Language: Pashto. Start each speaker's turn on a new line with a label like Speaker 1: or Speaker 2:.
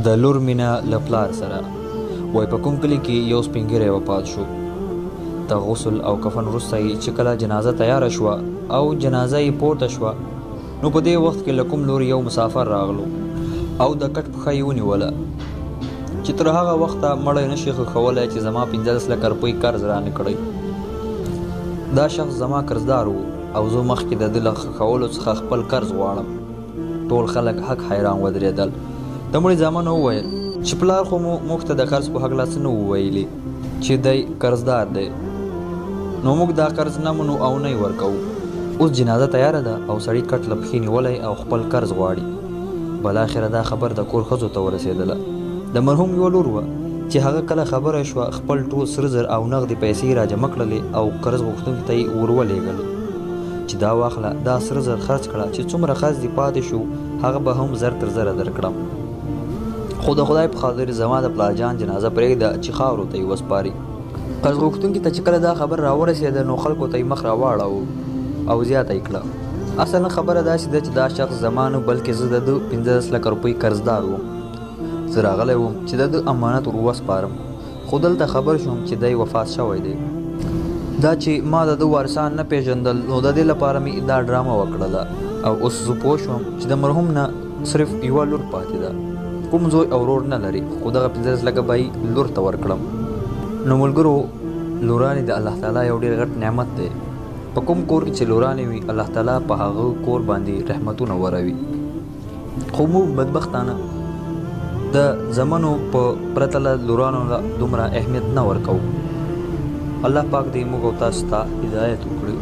Speaker 1: د لور مینه له پلار سره. وایي په کوم کلي کې یو سپین ږیری وفات شو. د غسل او کفن وروسته یې چې کله جنازه تیاره شوه او جنازه یې پورته شوه، نو په دې وخت کې له کوم لوري یو مسافر راغلو او د کټ پښه یې ونیوله چې تر هغه وخته مړی نشي ښخولی چې زما 15 لکه روپۍ قرض رانه کړی. دا شخص زما قرضدار و او زه مخکې د ده له ښخولو څخه خپل قرض غواړم. ټول خلک حق حیران ودرېدل. د مړي زامنو وویل چې پلار خو مو موږ ته د قرض په هکله څه نه وو ویلي چې دی قرضدار دی، نو موږ دا قرض نه منو او نه یې ورکوو. اوس جنازه تیاره ده او سړي کټ له پښې نیولی او خپل قرض غواړي. بالاخره دا خبر د کور ښځو ته ورسېدله. د مرحوم یوه لور وه چې هغه کله خبره شوه خپل ټول سره زر او نغدې پیسې راجمع کړلې او قرض غوښتونکي ته یې ورولېږل چې دا واخله، دا سره زر خرڅ کړه چې څومره خرڅ دې پاتې شو هغه به هم زر تر زره درکړم. خو د خدای په خاطر زما د پلار جان جنازه پرېږده چې خاورو ته یې وسپاري. قرض غوښتونکي ته چې کله دا خبر راورسېده نو خلکو ته یې مخ راواړوه او زیاته یې کړه. اصلا خبره داسې ده چې دا شخص زما نه بلکې زه د ده 15 لکه روپۍ قرضدار وم. زه راغلی وم چې د ده امانت ور وسپارم، خو دلته خبر شوم چې دی وفات شوی دی. دا چې ما د ده وارثان نه پیژندل نو د دې لپاره مې دا ډرامه وکړله او اوس زه پوه شوم چې د مرحوم نه صرف یوه لور پاتې ده، کوم زوی او ورور نه لري، خو دغه 15 لکه به یې لور ته ورکړم. نو ملګرو، لورانې د الله تعالی یو ډېر غټ نعمت دی. په کوم کور کې چې لورانې وي الله تعالی په هغه کور باندې رحمتونه وروي. خو موږ بدبختانه د زمنو په پرته له لورانو دومره اهمیت نه ورکوو. الله پاک دې موږ او تاسو ته هدایت وکړي.